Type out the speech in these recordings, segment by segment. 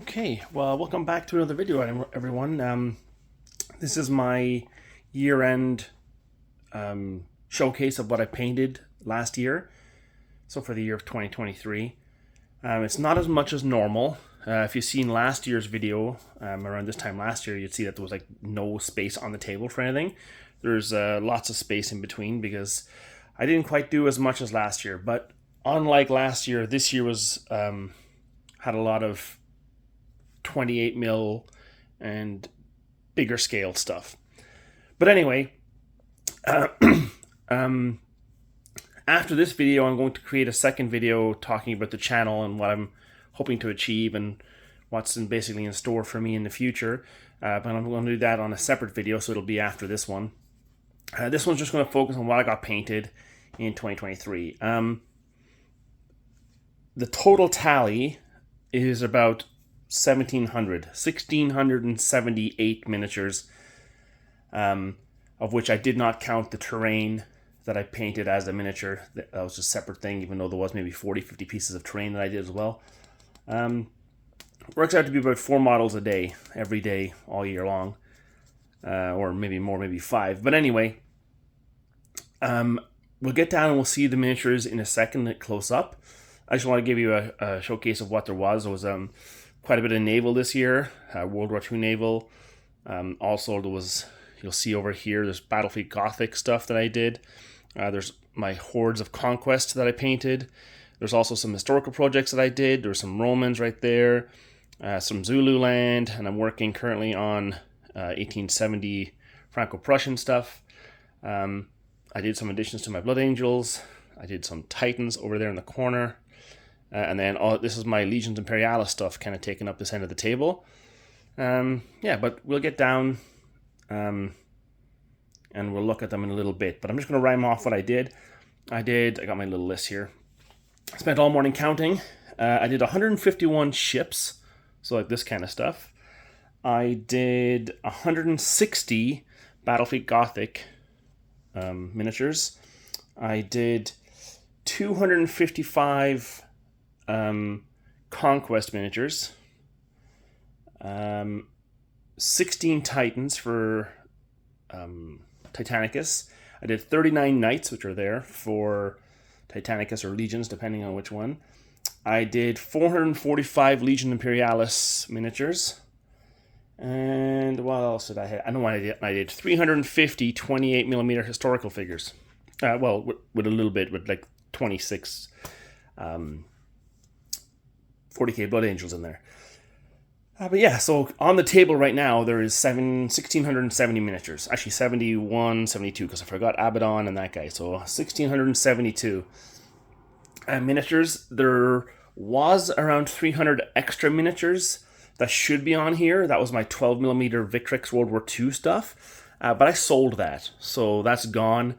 Okay, well, welcome back to another video, everyone. This is my year-end showcase of what I painted last year. So for the year of 2023. It's not as much as normal. If you've seen last year's video, around this time last year, you'd see that there was like no space on the table for anything. There's lots of space in between because I didn't quite do as much as last year. But unlike last year, this year was had a lot of 28 mil and bigger scale stuff. But anyway, after this video, I'm going to create a second video talking about the channel and what I'm hoping to achieve and what's basically in store for me in the future. But I'm going to do that on a separate video, so it'll be after this one. This one's just going to focus on what I got painted in 2023. The total tally is about 1,678 miniatures, of which I did not count the terrain that I painted as a miniature. That was a separate thing, even though there was maybe 40-50 pieces of terrain that I did as well. Works out to be about 4 models a day, every day, all year long. Or maybe more, maybe 5. But anyway, we'll get down and we'll see the miniatures in a second close up. I just want to give you a showcase of what there was. There was quite a bit of naval this year, World War II naval. Also, there was, you'll see over here, there's Battlefield Gothic stuff that I did. There's my hordes of Conquest that I painted. There's also some historical projects that I did. There's some Romans right there, some Zulu land, and I'm working currently on 1870 Franco-Prussian stuff. I did some additions to my Blood Angels. I did some Titans over there in the corner. And then this is my Legions Imperialis stuff kind of taking up this end of the table. Yeah, but we'll get down and we'll look at them in a little bit. But I'm just going to rhyme off what I did. I got my little list here. I spent all morning counting. I did 151 ships, so like this kind of stuff. I did 160 Battlefield Gothic miniatures. I did 255 Conquest miniatures, 16 Titans for Titanicus. I did 39 Knights, which are there for Titanicus or Legions, depending on which one. I did 445 Legion Imperialis miniatures. And what else did I have? I know what I did. I did 350 28mm historical figures. Well, with a little bit, with like 26 40k Blood Angels in there. But yeah, so on the table right now, there is 1,670 miniatures. Actually, 71, 72, because I forgot Abaddon and that guy. So 1,672 miniatures. There was around 300 extra miniatures that should be on here. That was my 12mm Victrix World War II stuff. But I sold that, so that's gone.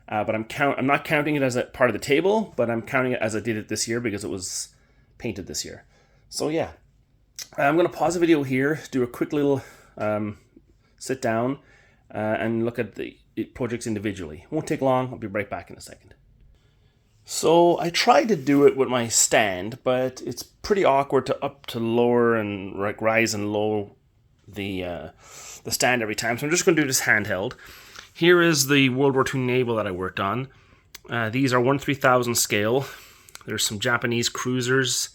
But I'm not counting it as a part of the table, but I'm counting it as I did it this year because it was painted this year. So yeah, I'm going to pause the video here, do a quick little sit down, and look at the projects individually. It won't take long. I'll be right back in a second. So I tried to do it with my stand, but it's pretty awkward to up to lower and like rise and low the stand every time. So I'm just going to do this handheld. Here is the World War II naval that I worked on. These are 1/3000 scale. There's some Japanese cruisers.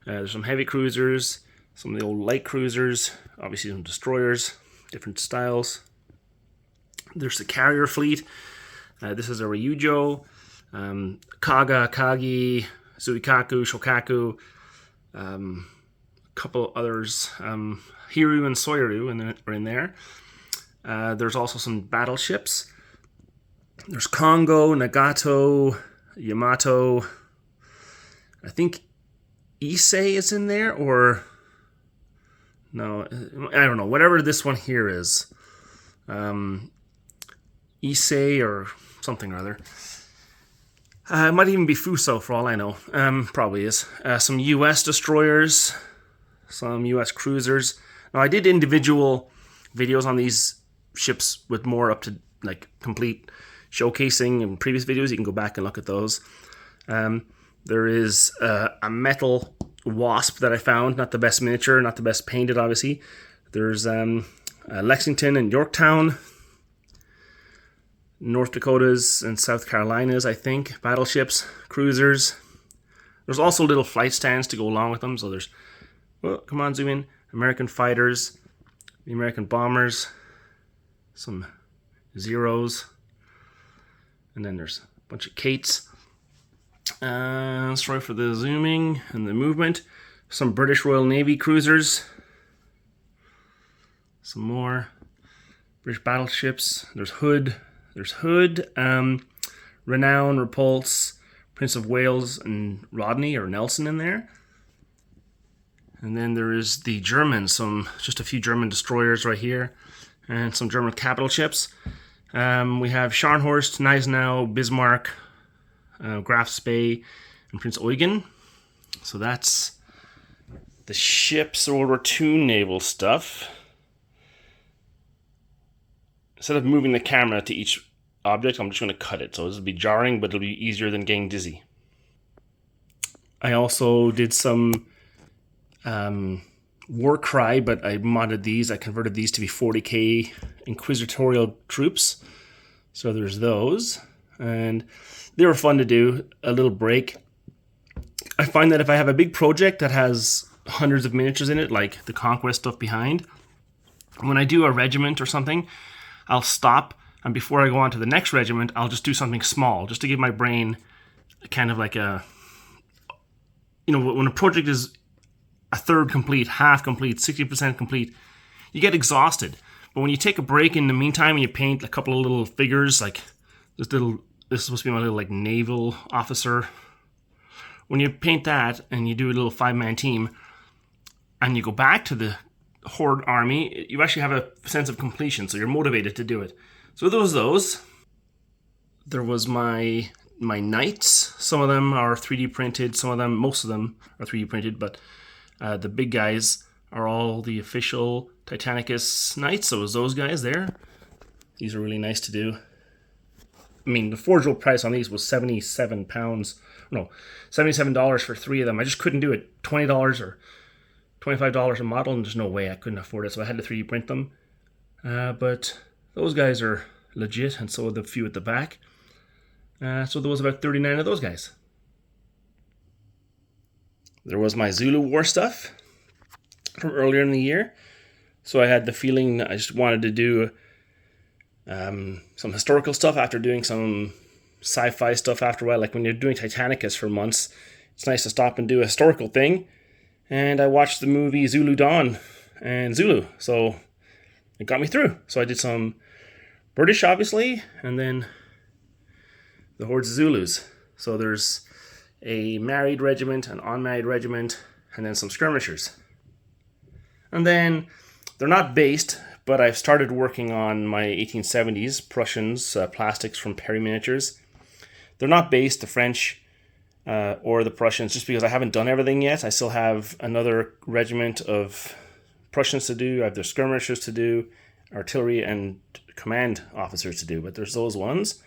There's some heavy cruisers, some of the old light cruisers, obviously some destroyers, different styles. There's the carrier fleet. This is a Ryujo, Kaga, Kagi, Suikaku, Shokaku, a couple others. Hiru and Soyoru are in there. There's also some battleships. There's Kongo, Nagato, Yamato. I think Issei is in there, or no, I don't know. Whatever this one here is, Issei or something or other. It might even be Fuso for all I know. Probably is. Some U.S. destroyers, some U.S. cruisers. Now I did individual videos on these ships with more up to like complete showcasing in previous videos. You can go back and look at those. There is a metal Wasp that I found. Not the best miniature, not the best painted, obviously. There's Lexington and Yorktown, North Dakotas and South Carolinas, I think. Battleships, cruisers. There's also little flight stands to go along with them. So there's, well, come on, zoom in. American fighters, the American bombers, some Zeros, and then there's a bunch of Kates. Sorry for the zooming and the movement. Some British Royal Navy cruisers. Some more British battleships. There's Hood. Renown, Repulse, Prince of Wales, and Rodney or Nelson in there. And then there is the Germans, just a few German destroyers right here, and some German capital ships. We have Scharnhorst, Gneisenau, Bismarck, Graf Spee, and Prince Eugen. So that's the ships, World War II naval stuff. Instead of moving the camera to each object, I'm just going to cut it. So this will be jarring, but it'll be easier than getting dizzy. I also did some Warcry, but I modded these. I converted these to be 40k inquisitorial troops. So there's those. And they were fun to do. A little break. I find that if I have a big project that has hundreds of miniatures in it, like the Conquest stuff behind, when I do a regiment or something, I'll stop, and before I go on to the next regiment, I'll just do something small, just to give my brain kind of like a, when a project is a third complete, half complete, 60% complete, you get exhausted. But when you take a break in the meantime and you paint a couple of little figures, like this is supposed to be my little like naval officer. When you paint that and you do a little 5-man team and you go back to the Horde army, you actually have a sense of completion, so you're motivated to do it. So there was those. There was my knights. Some of them are 3D printed, most of them are 3D printed, but the big guys are all the official Titanicus knights, so it was those guys there. These are really nice to do. I mean, the forge roll price on these was $77 for 3 of them. I just couldn't do it. $20 or $25 a model, and there's no way I couldn't afford it, so I had to 3D print them. But those guys are legit, and so are the few at the back. So there was about 39 of those guys. There was my Zulu War stuff from earlier in the year. So I had the feeling I just wanted to do some historical stuff after doing some sci-fi stuff after a while. Like when you're doing Titanicus for months, it's nice to stop and do a historical thing. And I watched the movie Zulu Dawn and Zulu, so it got me through. So I did some British, obviously, and then the Hordes of Zulus. So there's a married regiment, an unmarried regiment, and then some skirmishers. And then they're not based, but I've started working on my 1870s Prussians, plastics from Perry Miniatures. They're not based, the French or the Prussians, just because I haven't done everything yet. I still have another regiment of Prussians to do. I have their skirmishers to do, artillery and command officers to do, but there's those ones.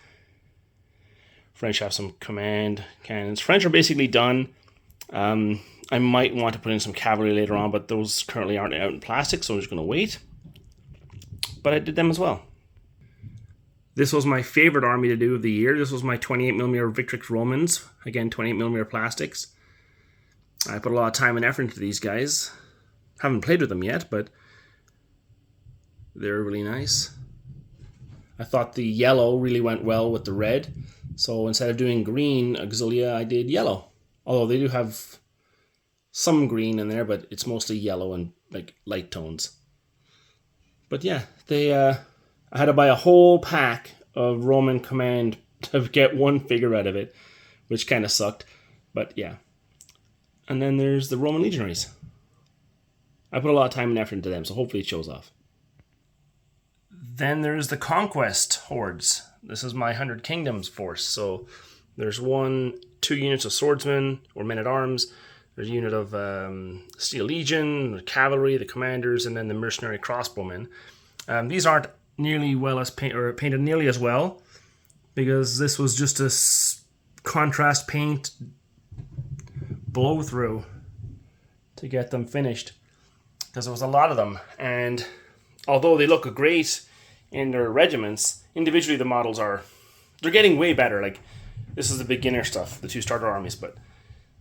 French have some command cannons. French are basically done. I might want to put in some cavalry later on, but those currently aren't out in plastic, so I'm just going to wait. But I did them as well. This was my favorite army to do of the year. This was my 28mm Victrix Romans. Again, 28mm plastics. I put a lot of time and effort into these guys. Haven't played with them yet, but they're really nice. I thought the yellow really went well with the red. So instead of doing green auxilia, I did yellow. Although they do have some green in there, but it's mostly yellow and like light tones. But yeah, I had to buy a whole pack of Roman Command to get one figure out of it, which kind of sucked. But yeah. And then there's the Roman Legionaries. I put a lot of time and effort into them, so hopefully it shows off. Then there's the Conquest Hordes. This is my 100 Kingdoms force. So there's 2 units of swordsmen or men-at-arms. There's a unit of Steel Legion, the cavalry, the commanders, and then the mercenary crossbowmen. These aren't nearly painted nearly as well, because this was just a contrast paint blow through. to get them finished, because there was a lot of them. And although they look great in their regiments, individually the models they're getting way better. Like, this is the beginner stuff, the 2 starter armies, but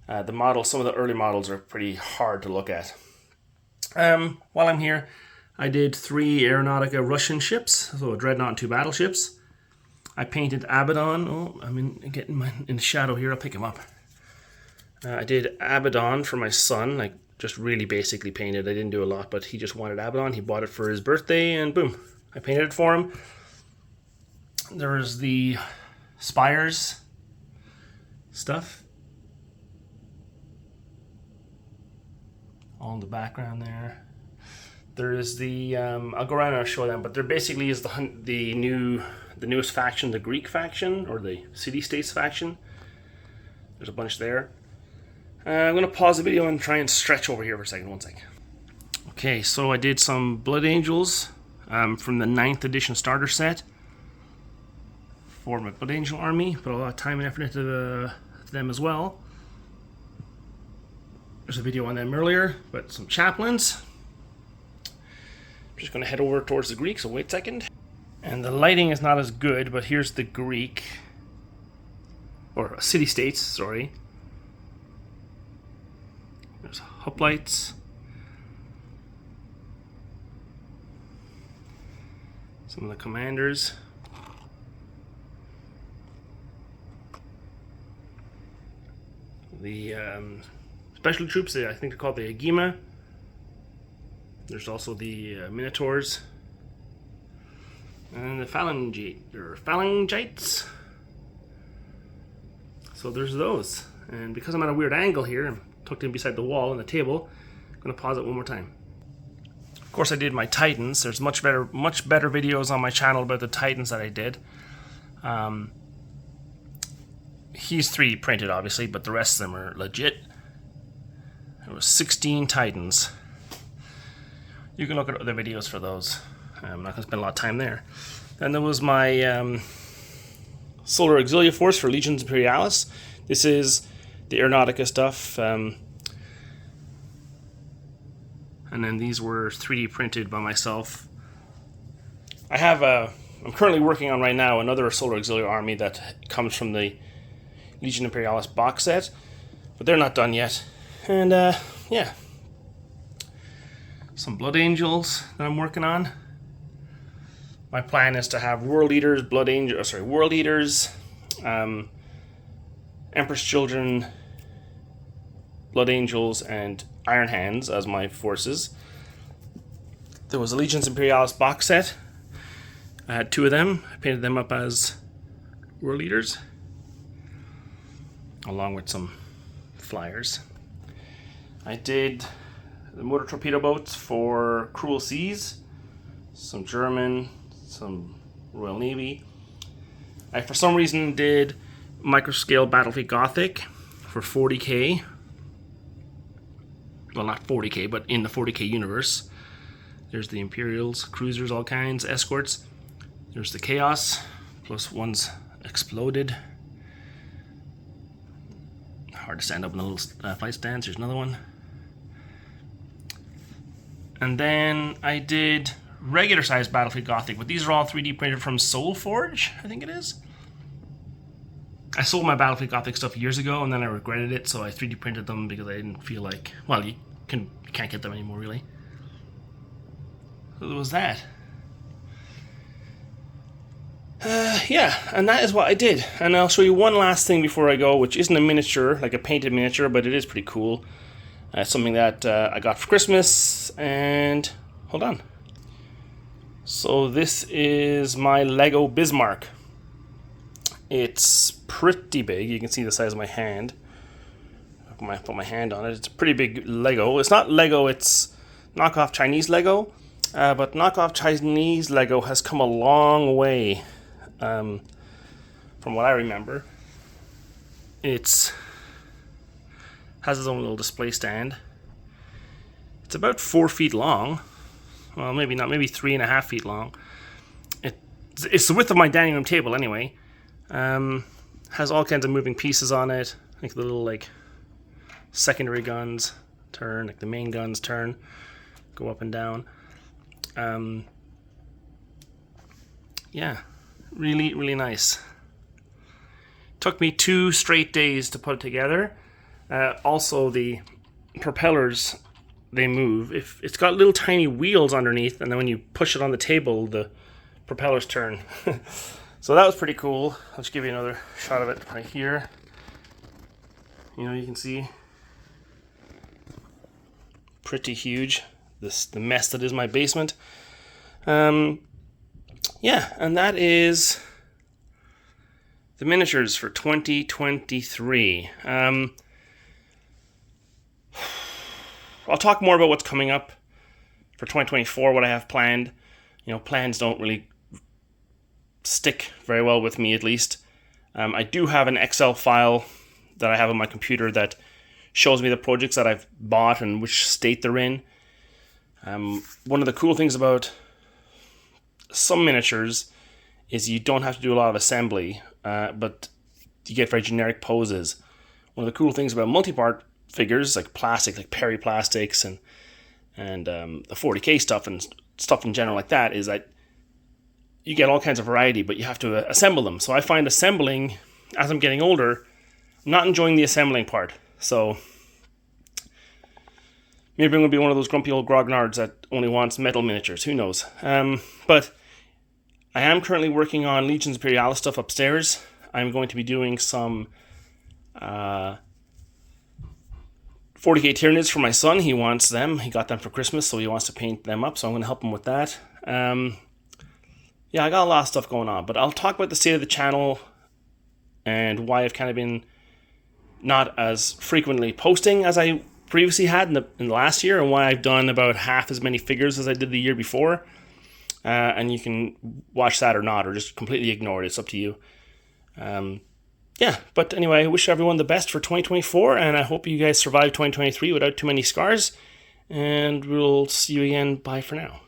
the models, some of the early models are pretty hard to look at. While I'm here, I did 3 Aeronautica Russian ships, so a dreadnought and 2 battleships. I painted Abaddon. Oh, I'm getting in the shadow here. I'll pick him up. I did Abaddon for my son, like just really basically painted. I didn't do a lot, but he just wanted Abaddon. He bought it for his birthday, and boom, I painted it for him. There's the spires stuff, all in the background there. There is the I'll go around and I'll show them, but there basically is the newest faction, the Greek faction, or the city-states faction. There's a bunch there. I'm going to pause the video and try and stretch over here for a second. One sec. Okay, so I did some Blood Angels from the 9th edition starter set for my Blood Angel army. Put a lot of time and effort into them as well. There's a video on them earlier, but some chaplains. I'm just going to head over towards the Greek, so wait a second. And the lighting is not as good, but here's the Greek, or city-states, sorry. There's hoplites. Some of the commanders. The special troops, I think they're called the Agema. There's also the Minotaurs. And the Phalangites. So there's those. And because I'm at a weird angle here, I'm tucked in beside the wall on the table, I'm going to pause it one more time. Of course, I did my Titans. There's much better videos on my channel about the Titans that I did. He's 3D printed, obviously, but the rest of them are legit. There was 16 Titans. You can look at other videos for those. I'm not going to spend a lot of time there. Then there was my Solar Auxilia Force for Legions Imperialis. This is the Aeronautica stuff. And then these were 3D printed by myself. I'm currently working on right now another Solar Auxilia army that comes from the Legion Imperialis box set, but they're not done yet. And yeah, some Blood Angels that I'm working on. My plan is to have World Eaters, World Eaters, Empress Children, Blood Angels, and Iron Hands as my forces. There was a Legions Imperialis box set. I had 2 of them. I painted them up as World Eaters, along with some flyers. I did the motor torpedo boats for Cruel Seas, some German, some Royal Navy. I, for some reason, did microscale Battlefleet Gothic for 40k. Well, not 40k, but in the 40k universe. There's the Imperials, cruisers, all kinds, escorts. There's the Chaos, plus one's exploded. Hard to stand up in a little flight stance. There's another one. And then I did regular size Battlefleet Gothic, but these are all 3D printed from Soulforge, I think it is. I sold my Battlefleet Gothic stuff years ago, and then I regretted it, so I 3D printed them because I didn't feel like, well, you can't get them anymore, really. So there was that. Yeah, and that is what I did. And I'll show you one last thing before I go, which isn't a miniature, like a painted miniature, but it is pretty cool. Something that I got for Christmas, and hold on. So this is my Lego Bismarck. It's pretty big. You can see the size of my hand. I put my hand on it. It's a pretty big Lego. It's not Lego, it's knockoff Chinese Lego. But knockoff Chinese Lego has come a long way from what I remember. It's has its own little display stand. It's about 4 feet long. Well, maybe not, maybe 3.5 feet long. It's the width of my dining room table anyway. Has all kinds of moving pieces on it, like the little secondary guns, turn, like the main guns turn, go up and down. Yeah, really, really nice. Took me 2 straight days to put it together. Also, the propellers, they move. If it's got little tiny wheels underneath, and then when you push it on the table, the propellers turn. So that was pretty cool. I'll just give you another shot of it right here. You know, you can see pretty huge. The mess that is my basement. Yeah, and that is the miniatures for 2023. I'll talk more about what's coming up for 2024, what I have planned. You know, plans don't really stick very well with me, at least. I do have an Excel file that I have on my computer that shows me the projects that I've bought and which state they're in. One of the cool things about some miniatures is you don't have to do a lot of assembly, but you get very generic poses. One of the cool things about multi-part figures, like plastic, like Perry plastics and the 40K stuff and stuff in general like that, is that you get all kinds of variety, but you have to assemble them. So I find assembling, as I'm getting older, I'm not enjoying the assembling part. So maybe I'm going to be one of those grumpy old grognards that only wants metal miniatures. Who knows? But I am currently working on Legions Imperialis stuff upstairs. I'm going to be doing some 40K Tyranids for my son. He wants them. He got them for Christmas, so he wants to paint them up. So I'm going to help him with that. Yeah, I got a lot of stuff going on. But I'll talk about the state of the channel and why I've kind of been not as frequently posting as I previously had in the last year, and why I've done about half as many figures as I did the year before. And you can watch that or not, or just completely ignore it. It's up to you. Yeah, but anyway, I wish everyone the best for 2024, and I hope you guys survive 2023 without too many scars. And we'll see you again. Bye for now.